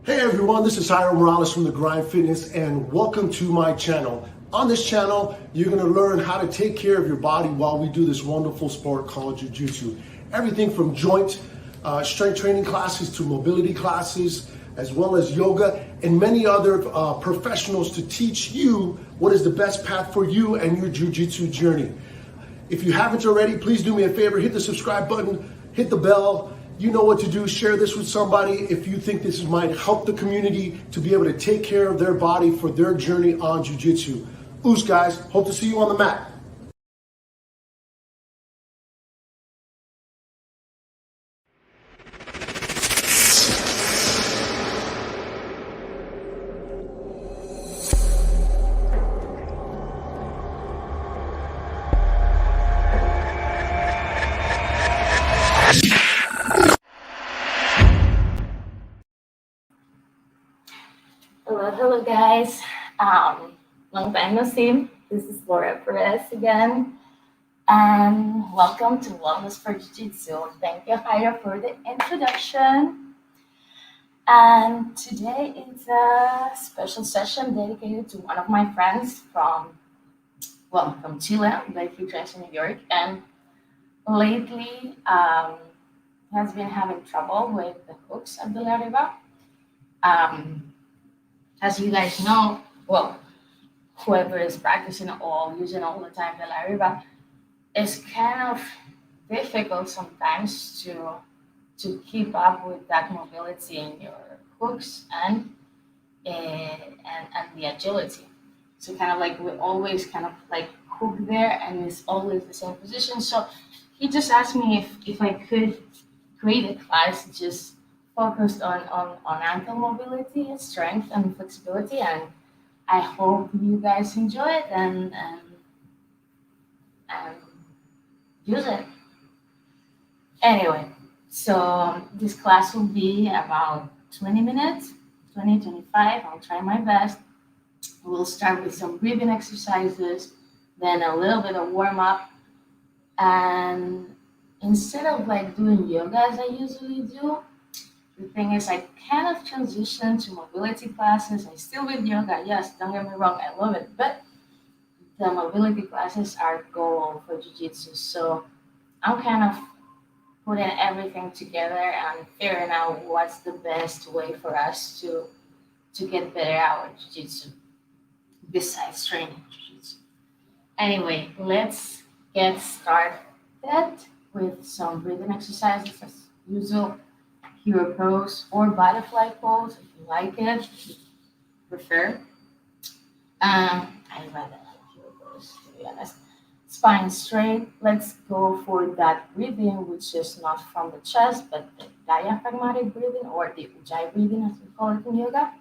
Hey everyone, this is Jairo Morales from The Grind Fitness and welcome to my channel. On this channel, you're gonna learn how to take care of your body while we do this wonderful sport called Jiu-Jitsu. Everything from joint strength training classes to mobility classes, as well as yoga and many other professionals to teach you what is the best path for you and your Jiu-Jitsu journey. If you haven't already, please do me a favor, hit the subscribe button, hit the bell. You know what to do. Share this with somebody if you think this might help the community to be able to take care of their body for their journey on Jiu-Jitsu. Oos, guys. Hope to see you on the mat. Hello guys. Long time no see. This is Laura Perez again, and welcome to Wellness for Jiu-Jitsu. Thank you, Jairo, for the introduction. And today is a special session dedicated to one of my friends from Chile, but he trains in New York, and lately has been having trouble with the hooks at the La Riva. As you guys know, whoever is practicing or using all the time the La Riva, it's kind of difficult sometimes to keep up with that mobility in your hooks and the agility. So kind of like we always kind of like hook there and it's always the same position. So he just asked me if I could create a class just focused on ankle mobility, strength, and flexibility, and I hope you guys enjoy it and use it. Anyway, so this class will be about 20 minutes, 25. I'll try my best. We'll start with some breathing exercises, then a little bit of warm up, and instead of like doing yoga as I usually do, the thing is, I kind of transitioned to mobility classes. I still with yoga, yes, don't get me wrong, I love it, but the mobility classes are goal for Jiu-Jitsu. So I'm kind of putting everything together and figuring out what's the best way for us to get better at our Jiu-Jitsu besides training Jiu-Jitsu. Anyway, let's get started with some breathing exercises as usual. Hero pose or butterfly pose if you like it, if you prefer. I rather like hero pose, to be honest. Spine straight. Let's go for that breathing, which is not from the chest, but the diaphragmatic breathing or the ujjayi breathing, as we call it in yoga.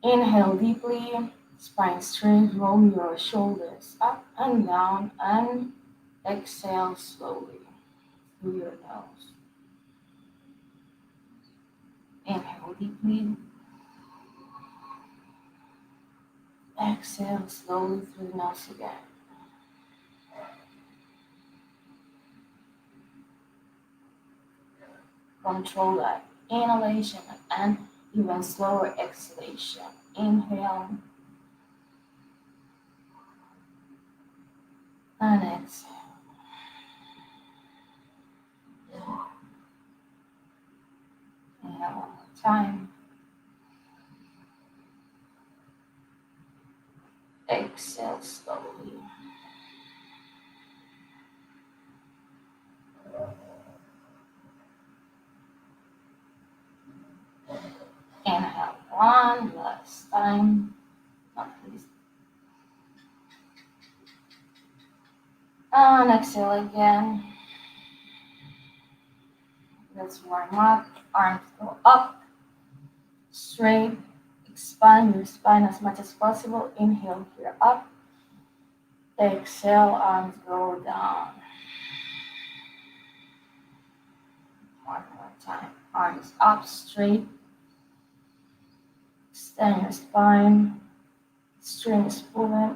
Inhale deeply, spine straight, roll your shoulders up and down, and exhale slowly through your nose. Inhale deeply. Exhale slowly through the nose again. Control that inhalation and even slower exhalation. Inhale and exhale. Inhale one more time. Exhale slowly. Inhale one last time. Not least. And exhale again. Let's warm up. Arms go up, straight. Expand your spine as much as possible. Inhale here up. Exhale, arms go down. One more time. Arms up, straight. Extend your spine. Strings pulling.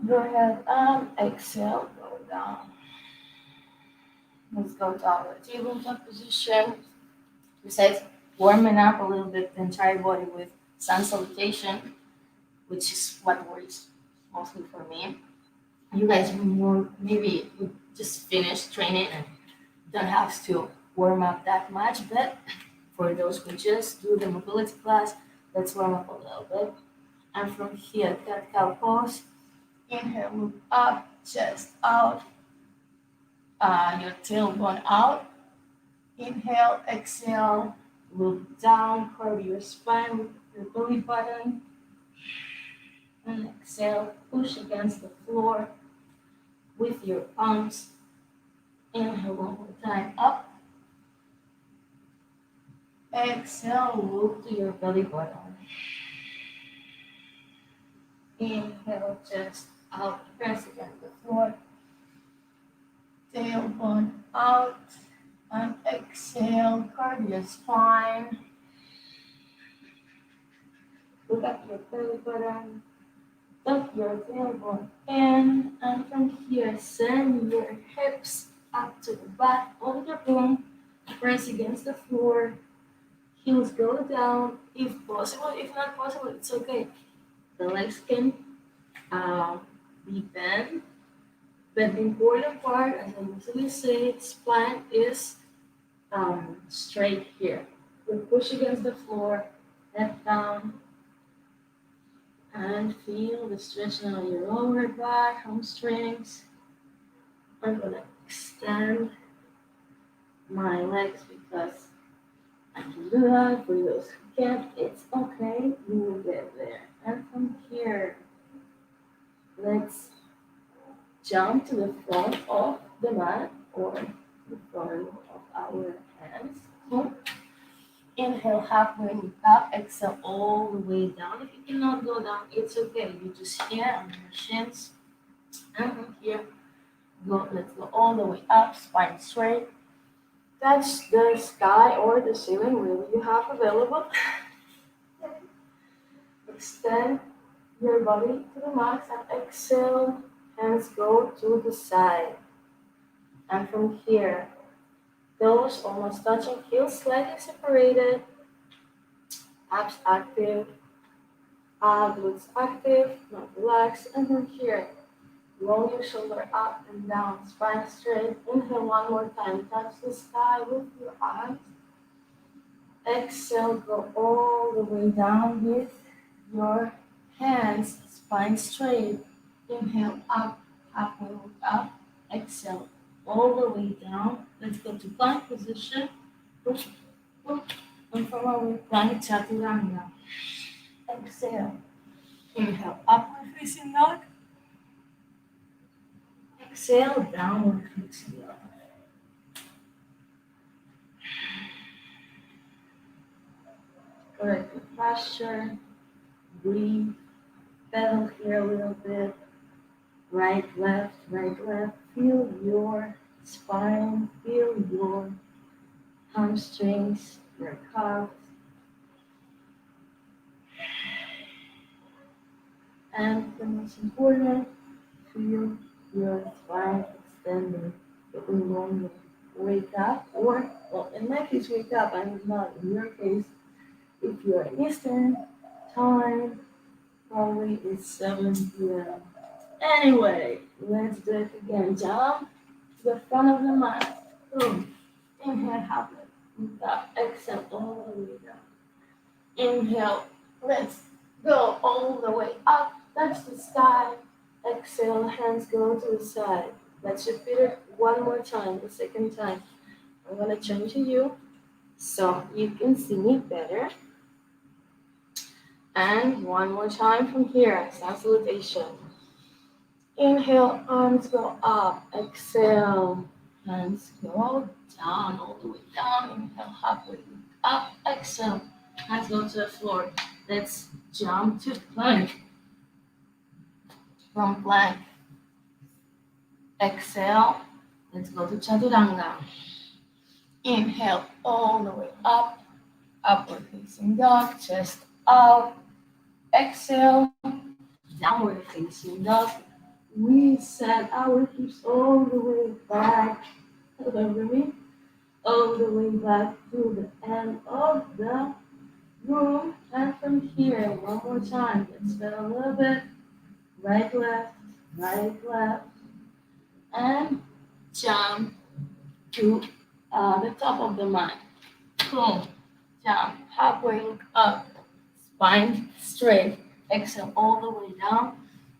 Go ahead and exhale, go down. Let's go to our tabletop position. Besides warming up a little bit the entire body with sun salutation, which is what works mostly for me. You guys more maybe would just finish training and don't have to warm up that much, but for those who just do the mobility class, let's warm up a little bit. And from here, cat cow pose. Inhale, look up, chest out, your tailbone out. Inhale, exhale, look down, curve your spine with your belly button. And exhale, push against the floor with your palms. Inhale one more time, up. Exhale, look to your belly button. Inhale, chest out, press against the floor. Tailbone out. And exhale, curve your spine. Look at your belly button. Tuck your tailbone in. And from here, send your hips up to the back of the room. Press against the floor. Heels go down if possible. If not possible, it's okay. The legs can be bent. But the important part, as I usually say, spine is straight here. We push against the floor, head down, and feel the stretching on your lower back, hamstrings. I'm gonna extend my legs because I can do that. For those who can't, it's okay. You will get there. And from here, let's jump to the front of the mat or the front of our hands. So, inhale halfway up, exhale all the way down. If you cannot go down, it's okay. You just here on your shins. And from here, let's go all the way up, spine straight. Touch the sky or the ceiling, whatever you have available. Extend your body to the max and exhale. Hands go to the side. And from here, toes almost touching, heels slightly separated. Abs active. Glutes active, not relaxed. And from here, roll your shoulder up and down, spine straight. Inhale one more time, touch the sky with your eyes. Exhale, go all the way down with your hands, spine straight. Inhale up, halfway look up. Exhale, all the way down. Let's go to plank position. And from our plank, chaturanga. Exhale. Inhale, upward facing dog. Exhale, downward facing dog. Correct the posture. Breathe. Pedal here a little bit. Right, left, right, left. Feel your spine. Feel your hamstrings, your calves. And the most important, feel your spine extending. It will normally wake up, or, well, in my case, wake up. I'm not in your case. If you're in Eastern time, probably it's 7 p.m. Anyway, let's do it again. Jump to the front of the mat. Boom. Inhale, halfway. Look up. Exhale, all the way down. Inhale. Let's go all the way up. Touch the sky. Exhale, hands go to the side. Let's repeat it one more time, the second time. I'm going to turn to you so you can see me better. And one more time from here, sun salutation. Inhale, arms go up. Exhale, hands go down, all the way down. Inhale, halfway up. Exhale, hands go to the floor. Let's jump to plank. From plank, exhale, let's go to chaturanga. Inhale, all the way up, upward facing dog, chest out. Exhale, downward facing dog. We set our hips all the way back. Remember me? All all the way back to the end of the room. And from here, one more time. Let's go a little bit. Right, left, and jump to the top of the mat. Boom, jump, halfway, look up, spine straight. Exhale all the way down.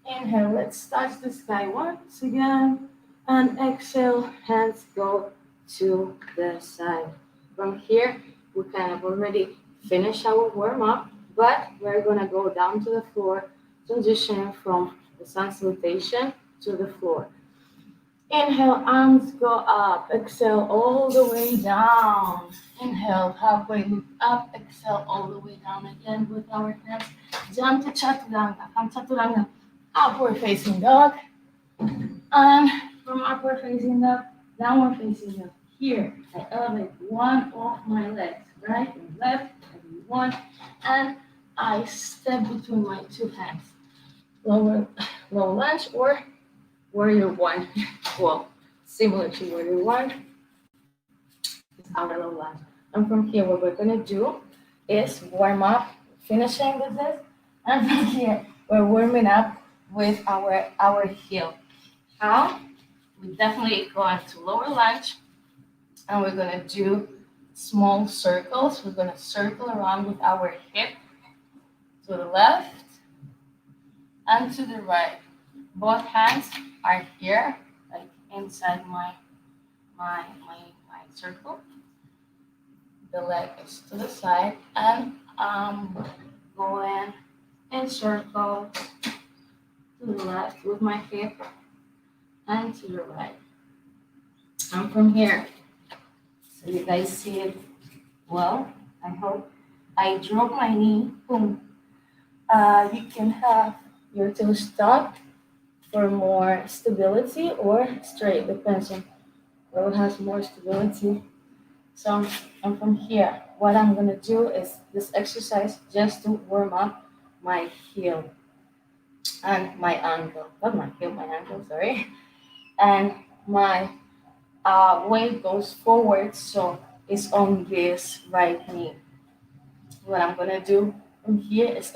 Inhale, let's touch the sky once again. And exhale, hands go to the side. From here, we kind of already finished our warm up, but we're gonna go down to the floor, transitioning from the sun salutation to the floor. Inhale, arms go up. Exhale all the way down. Inhale, halfway look up. Exhale all the way down again with our hands. Jump to chaturanga. From chaturanga, upward facing dog. And from upward facing dog, downward facing dog. Here, I elevate one of my legs, right and left, one, and I step between my two hands. Low lunge or warrior one. Well, similar to warrior one is our low lunge. And from here, what we're gonna do is warm up, finishing with this, and from here, we're warming up with our heel. How? We definitely go into lower lunge, and we're gonna do small circles. We're gonna circle around with our hip to the left and to the right. Both hands are here, like inside my circle. The leg is to the side, and I'm going in circle to the left with my hip and to the right. And from here, so you guys see it well, I hope. I drop my knee, boom. You can have your toes tucked for more stability or straight, depends on what has more stability. So, and from here, what I'm gonna do is this exercise just to warm up my heel and my ankle, not my heel, my ankle, sorry. And my weight goes forward, so it's on this right knee. What I'm gonna do from here is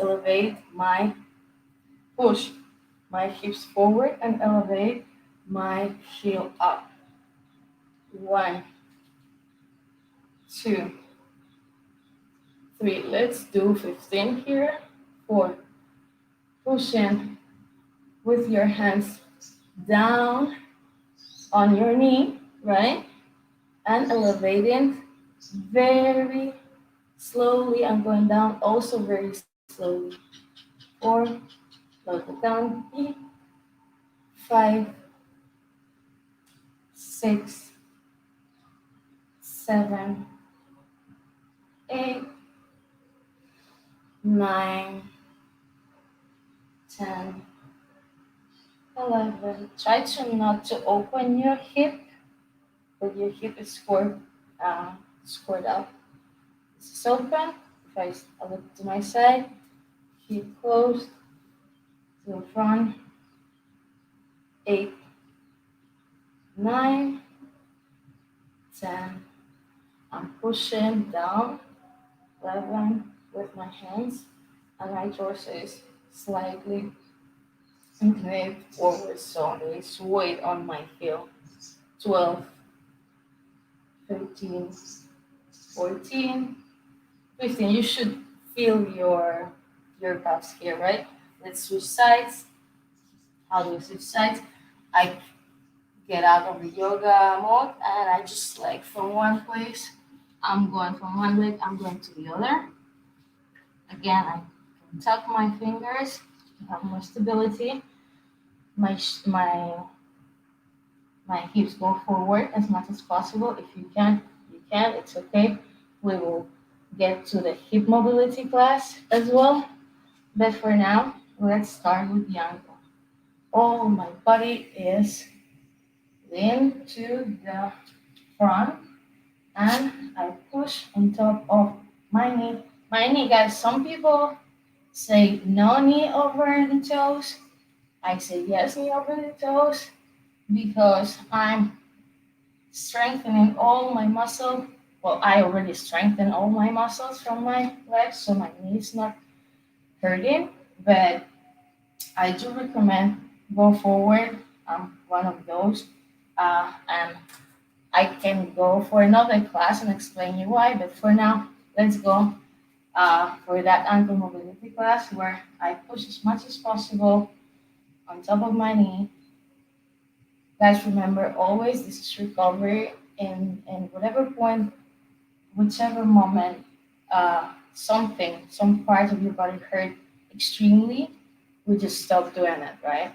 push my hips forward and elevate my heel up. 1, 2, 3. Let's do 15 here. 4. Push in with your hands down on your knee, right? And elevating very slowly. I'm going down also very slowly. 4, lower it down. 3, 5, 6, 7, 8, 9, 10, 11. Try to not to open your hip, but your hip is scored up. It's open. If I look to my side, hip closed to the front. 8, 9, 10. I'm pushing down. 11 with my hands, and my torso is slightly inclined forward, so there is weight on my heel. 12, 13, 14, 15. You should feel your calves here, right? Let's switch sides. How do we switch sides? I get out of the yoga mode and I just like from one place, I'm going from one leg, I'm going to the other. Again, I can tuck my fingers to have more stability. My hips go forward as much as possible. If you can, it's okay. We will get to the hip mobility class as well. But for now, let's start with the ankle. All my body is lean to the front and I push on top of my knee. My knee, guys, some people say no knee over the toes. I say yes knee over the toes because I'm strengthening all my muscle well, I already strengthened all my muscles from my legs, so my knee is not hurting. But I do recommend go forward. I'm one of those, and I can go for another class and explain you why. But for now, let's go for that ankle mobility class where I push as much as possible on top of my knee. Guys, remember always this is recovery in whatever point, whichever moment, some part of your body hurt extremely, we just stop doing it, right?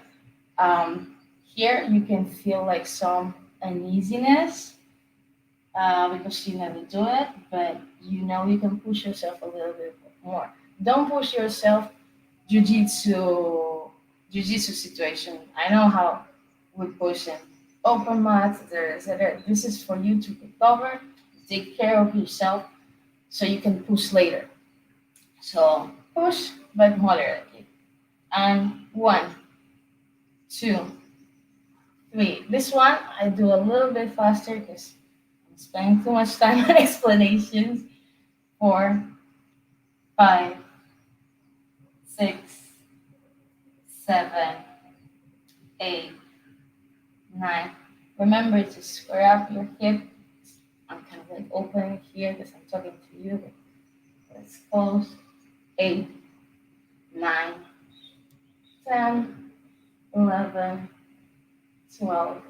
Here you can feel like some uneasiness because you never do it, but you know you can push yourself a little bit more. Don't push yourself jujitsu jujitsu situation. I know how we push in open mats. This is for you to recover, take care of yourself, so you can push later. So push, but moderately. And one, two, three. This one I do a little bit faster because I'm spending too much time on explanations. Four, five, six, seven, eight, nine. Remember to square up your hip. I'm kind of like opening here because I'm talking to you. But let's close. 8, 9, 10, 11, 12,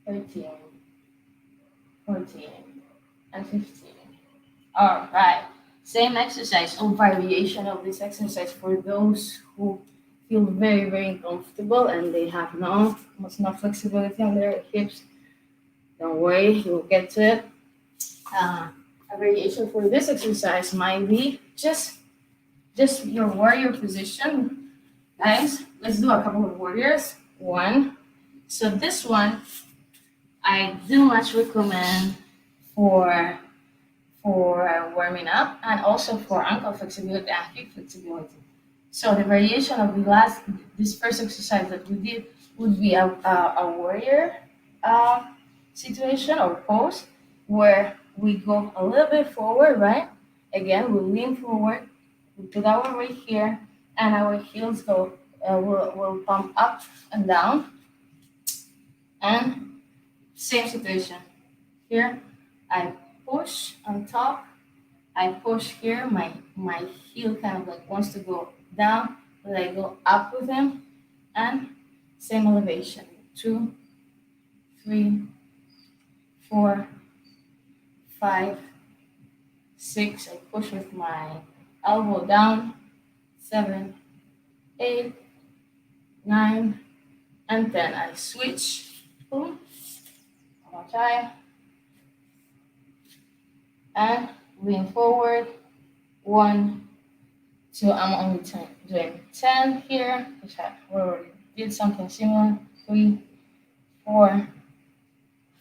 13, 14, and 15. All right. Same exercise or variation of this exercise for those who feel very, very uncomfortable and they have almost no flexibility on their hips. Don't worry, you'll get to it. A variation for this exercise might be just your warrior position. Guys, let's do a couple of warriors. One. So this one, I do much recommend for warming up and also for ankle flexibility and hip flexibility. So the variation of this first exercise that we did would be a warrior uh, situation or pose where we go a little bit forward, right? Again, we lean forward, we put our weight here, and our heels will pump up and down. And same situation. Here, I push on top, I push here, my heel kind of like wants to go down, but I go up with him, and same elevation. 2, 3, 4, 5, 6. I push with my elbow down. 7, 8, 9, and 10. I switch. Boom. One more time. And lean forward. 1, 2. I'm only doing 10 here, which I already did something similar. 3, 4,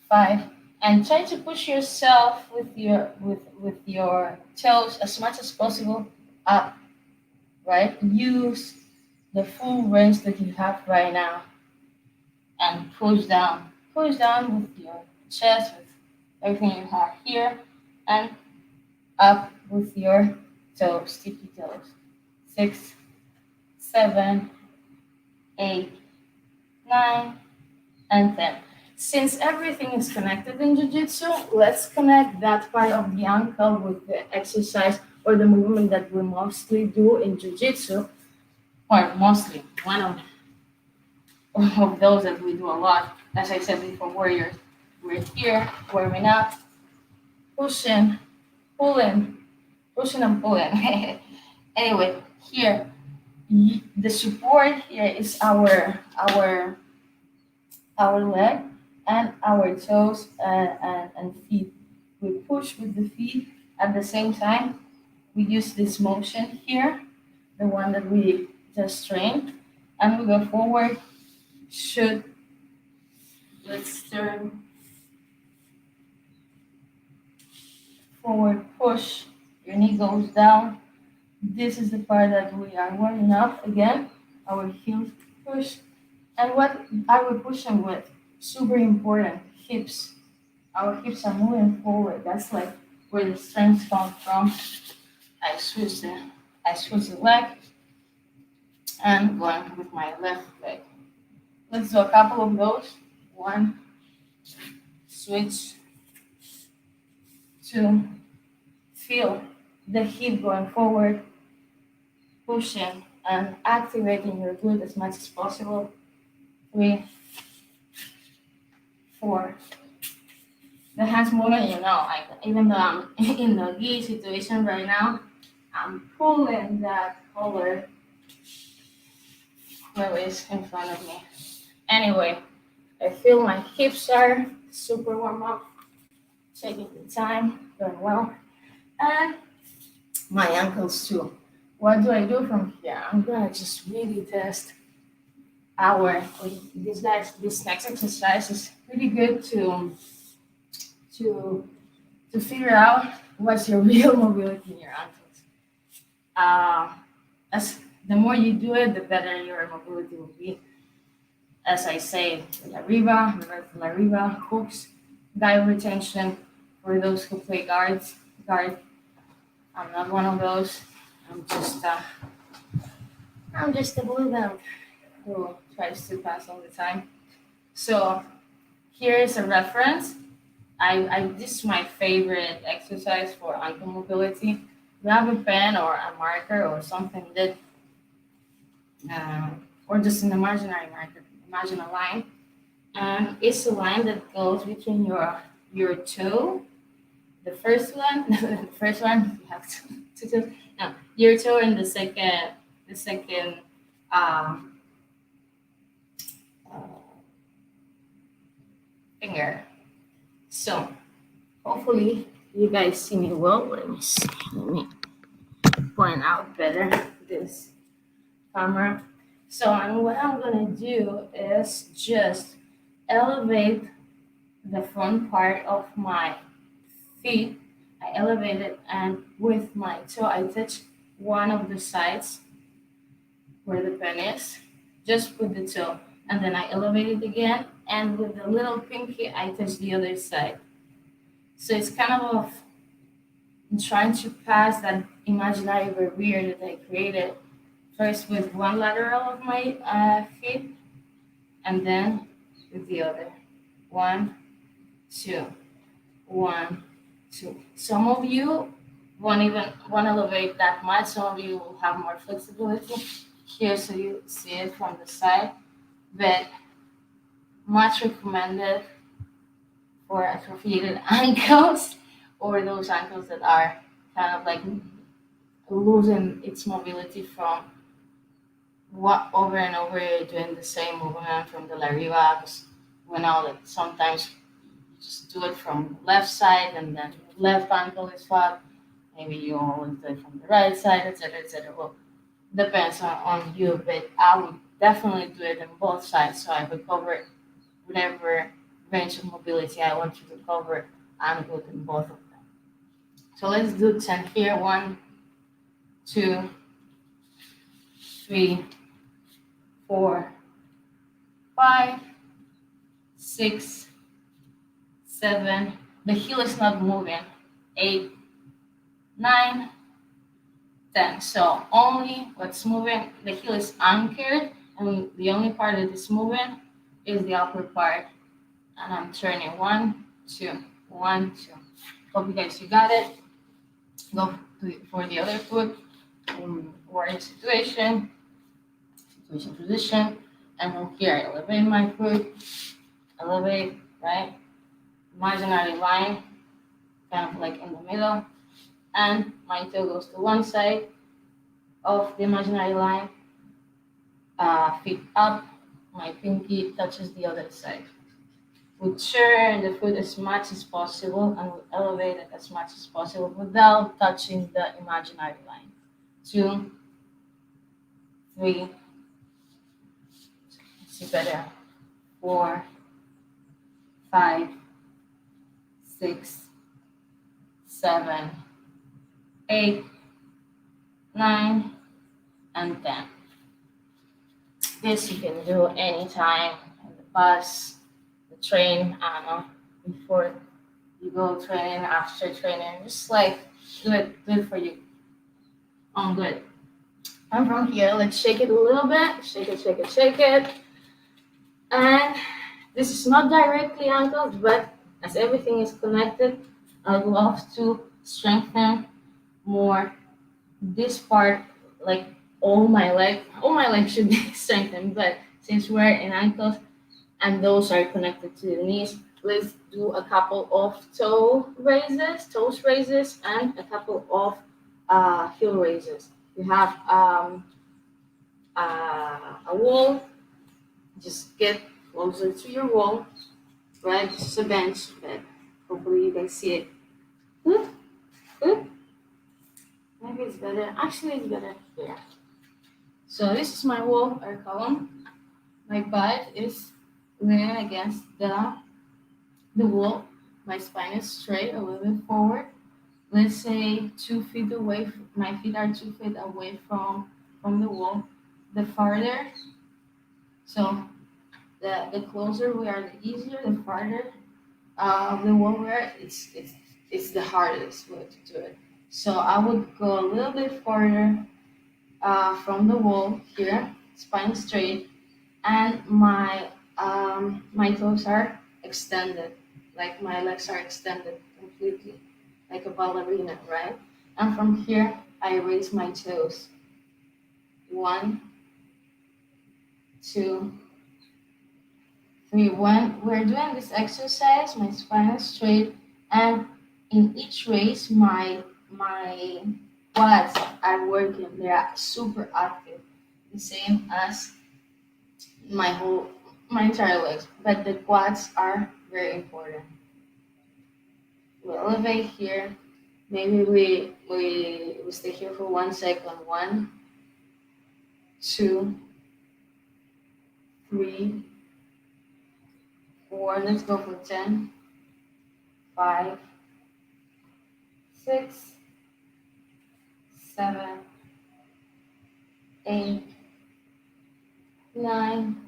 5. And try to push yourself with your toes as much as possible up, right? Use the full range that you have right now and push down. Push down with your chest, with everything you have here, and up with your toes, sticky toes. 6, 7, 8, 9, and 10. Since everything is connected in Jiu-Jitsu, let's connect that part of the ankle with the exercise or the movement that we mostly do in Jiu-Jitsu, or mostly one of those that we do a lot. As I said before, warriors, we're here, warming up, pushing, pulling, pushing and pulling. Anyway, here, the support here is our leg and our toes and feet. We push with the feet at the same time. We use this motion here, the one that we just trained, and we go forward, shoot, let's turn, forward, push, your knee goes down. This is the part that we are warming up again, our heels push. And what are we pushing with? Super important, hips. our hips are moving forward. That's like where the strength comes from. I switch the leg and going with my left leg. Let's do a couple of those. One, switch, two, feel the hip going forward, pushing and activating your glute as much as possible. 3, 4. The hands moving, like even though I'm in the gi situation right now, I'm pulling that collar release in front of me. Anyway, I feel my hips are super warm up, taking the time, doing well, and my ankles too. What do I do from here? I'm gonna just really test this next exercise is pretty good to figure out what's your real mobility in your ankles. As the more you do it, the better your mobility will be. As I say, la riba, hooks, guide retention. For those who play guard. I'm not one of those. I'm just a blue belt who tries to pass all the time. So here is a reference. This is my favorite exercise for ankle mobility. Grab a pen or a marker or something that, or just an imaginary marker. Imagine a line, and it's a line that goes between your toe. The first one, you have to do. No, your toe and the second um, uh, finger. So hopefully you guys see me well. Let me see. Let me point out better this camera. So what I'm gonna do is just elevate the front part of my feet. I elevate it, and with my toe I touch one of the sides where the pen is, just with the toe, and then I elevate it again, and with the little pinky I touch the other side. So it's kind of trying to pass that imaginary barrier that I created first with one lateral of my feet, and then with the other. 1, 2, 1, 2. Some of you won't elevate that much. Some of you will have more flexibility here, so you see it from the side. But much recommended for atrophied ankles or those ankles that are kind of like losing its mobility from what over and over doing the same movement from the lariva. Because we know that sometimes you just do it from the left side and then left ankle is flat. Maybe you always do it from the right side, etc., etc. Well, depends on you, but I would definitely do it on both sides so I recover whatever range of mobility I want to recover and go in both of them. So let's do 10 here. 1, 2, 3, 4, 5, 6, 7. The heel is not moving. 8, 9, 10. So only what's moving, the heel is anchored, and the only part that is moving is the upper part. And I'm turning 1, 2, 1, 2. Hope you guys you got it. Go for the other foot. Warrior situation position, and from here I elevate my foot, elevate, right? Imaginary line, kind of like in the middle, and my toe goes to one side of the imaginary line, feet up, my pinky touches the other side. We turn the foot as much as possible and we elevate it as much as possible without touching the imaginary line. 2, 3, see better, 4, 5, 6, 7, 8, 9, and 10. This you can do anytime in the bus, the train, I don't know, before you go training after training, just like good for you. Good. And from here, let's shake it a little bit. Shake it, shake it, shake it. And this is not directly ankles, but as everything is connected, I'd love to strengthen more this part, like all my legs should be strengthened, but since we're in ankles and those are connected to the knees, let's do a couple of toes raises, and a couple of heel raises. You have a wall, just get closer to your wall, right? This is a bench, but hopefully you can see it. Good, good. Maybe it's better. Actually, it's better here. So this is my wall or column. My butt is leaning against the wall. My spine is straight, a little bit forward. Let's say 2 feet away. My feet are 2 feet away from the wall. The farther, so the closer we are, the easier. The farther the wall we are, it's the hardest way to do it. So I would go a little bit farther from the wall here, spine straight, and my toes are extended, like my legs are extended completely, like a ballerina, right? And from here, I raise my toes. 1, 2, 3. When we're doing this exercise, my spine is straight, and in each raise, my quads are working. They are super active, the same as my entire legs. But the quads are very important. We elevate here. Maybe we stay here for 1 second. 1, 2, 3, 4. Let's go for 10. 5, 6, 7, 8, 9,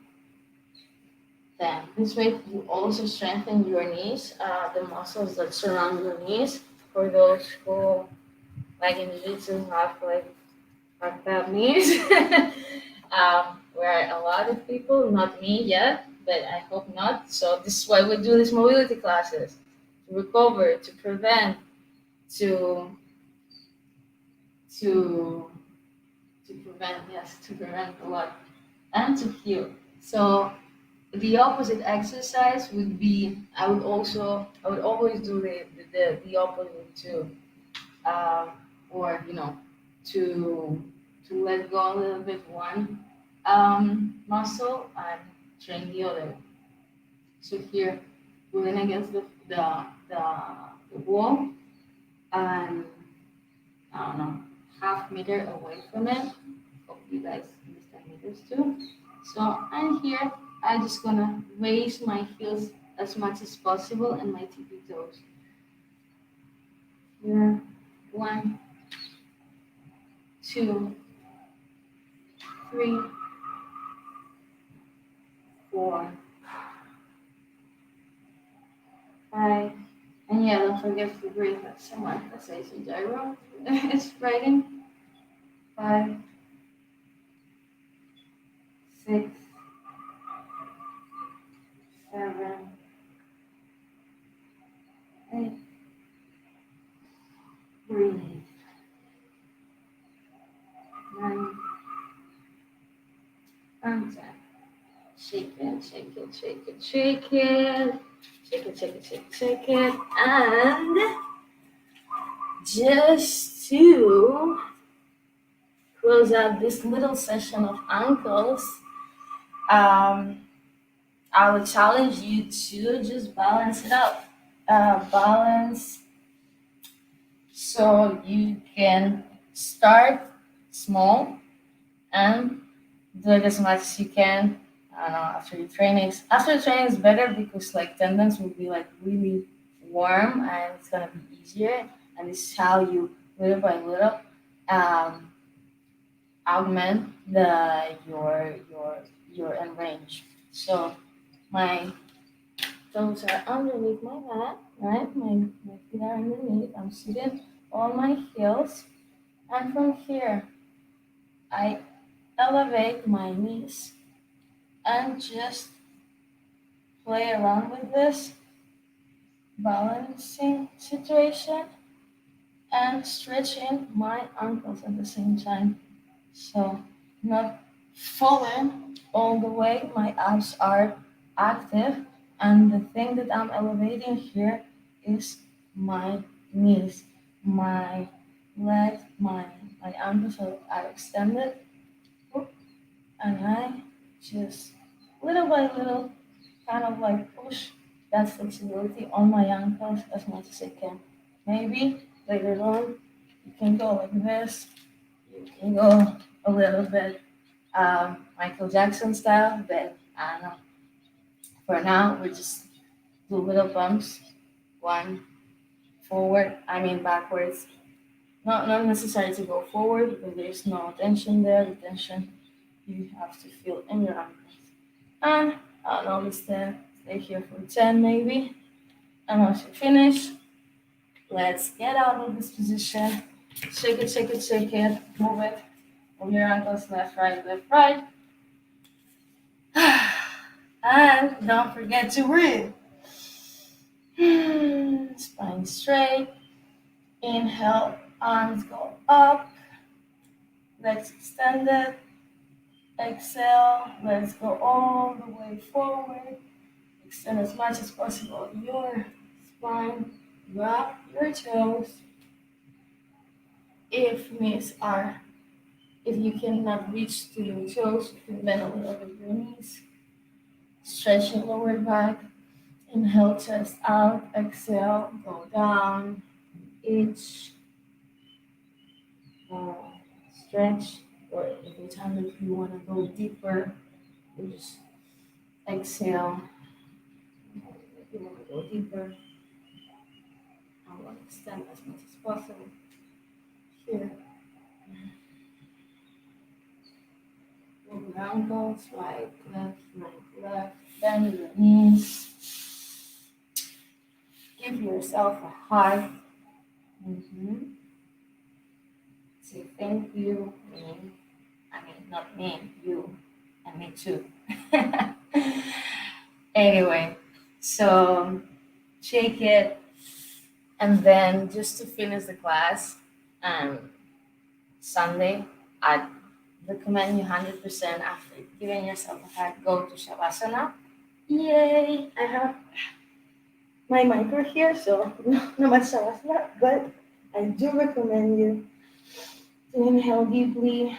10. This way you also strengthen your knees, the muscles that surround your knees. For those who, like in jiu-jitsu, have like fucked up knees, where a lot of people, not me yet, but I hope not. So this is why we do these mobility classes, to recover, to prevent, to prevent, yes, to prevent a lot, and to heal. So the opposite exercise would be, I would always do the opposite too, or to let go a little bit one muscle and train the other. So here, pulling against the wall, and I don't know, half meter away from it. Hope you guys understand meters too. So I'm here. I'm just gonna raise my heels as much as possible and my tippy toes. Here, 1, 2, 3, 4, 5, and yeah, don't forget to breathe. That's someone that says a gyro. It's writing. 5, 6, 7, 8. Breathe. 9 and 10. Shake it, shake it, shake it, shake it. Shake it, shake it, shake it, shake it. And just to close out this little session of ankles, I would challenge you to just balance it out. Balance, so you can start small and do it as much as you can. I don't know, after your trainings. After the training is better because like tendons will be like really warm and it's gonna be easier. And this is how you little by little augment your end range. So my toes are underneath my mat, right? My feet are underneath. I'm sitting on my heels. And from here, I elevate my knees and just play around with this balancing situation and stretching my ankles at the same time. So, not falling all the way, my abs are active, and the thing that I'm elevating here is my knees, my legs, my ankles are extended, and I just little by little kind of like push that flexibility on my ankles as much as I can. Maybe later on you can go like this, you can go a little bit Michael Jackson style, but I don't know. For now, we just do little bumps, one forward, I mean backwards. Not necessary to go forward because there's no tension there. The tension you have to feel in your ankles. And I'll always stay here for 10 maybe. And once you finish, let's get out of this position. Shake it, shake it, shake it. Move it. Move your ankles left, right, left, right. And don't forget to breathe. Spine straight. Inhale, arms go up. Legs extended. Exhale, let's go all the way forward. Extend as much as possible your spine. Wrap your toes. If you cannot reach to your toes, you can bend a little bit your knees. Stretch your lower back. Inhale, chest out. Exhale, go down. Each stretch, or every time if you want to go deeper, you just exhale. If you want to go deeper, I want to extend as much as possible. Here. Move your ankles, right, left. Bend your knees. Give yourself a hug. Say thank you. Not me, you, and me too. Anyway, so shake it, and then just to finish the class, Sunday, I recommend you 100% after giving yourself a hug, go to Shavasana. Yay! I have my marker here, so no much Shavasana, but I do recommend you to inhale deeply,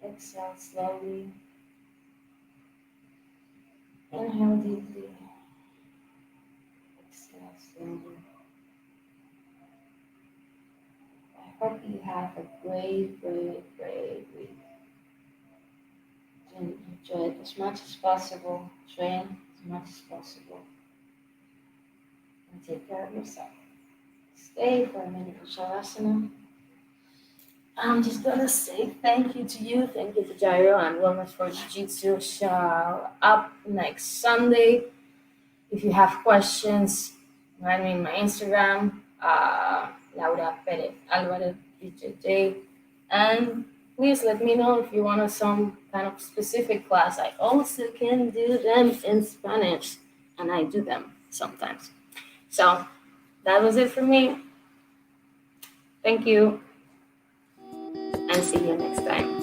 exhale slowly, inhale deeply, exhale slowly. I hope you have a great week. Enjoy it as much as possible, train as much as possible, and take care of yourself. Stay for a minute in Shavasana. I'm just gonna say thank you to you, thank you to Jairo and Wellness for Jiu-Jitsu. Show up next Sunday. If you have questions, write me in my Instagram, Laura Perez Alvarez, BJJ, and please let me know if you want some kind of specific class. I also can do them in Spanish, and I do them sometimes. So that was it for me. Thank you, and see you next time.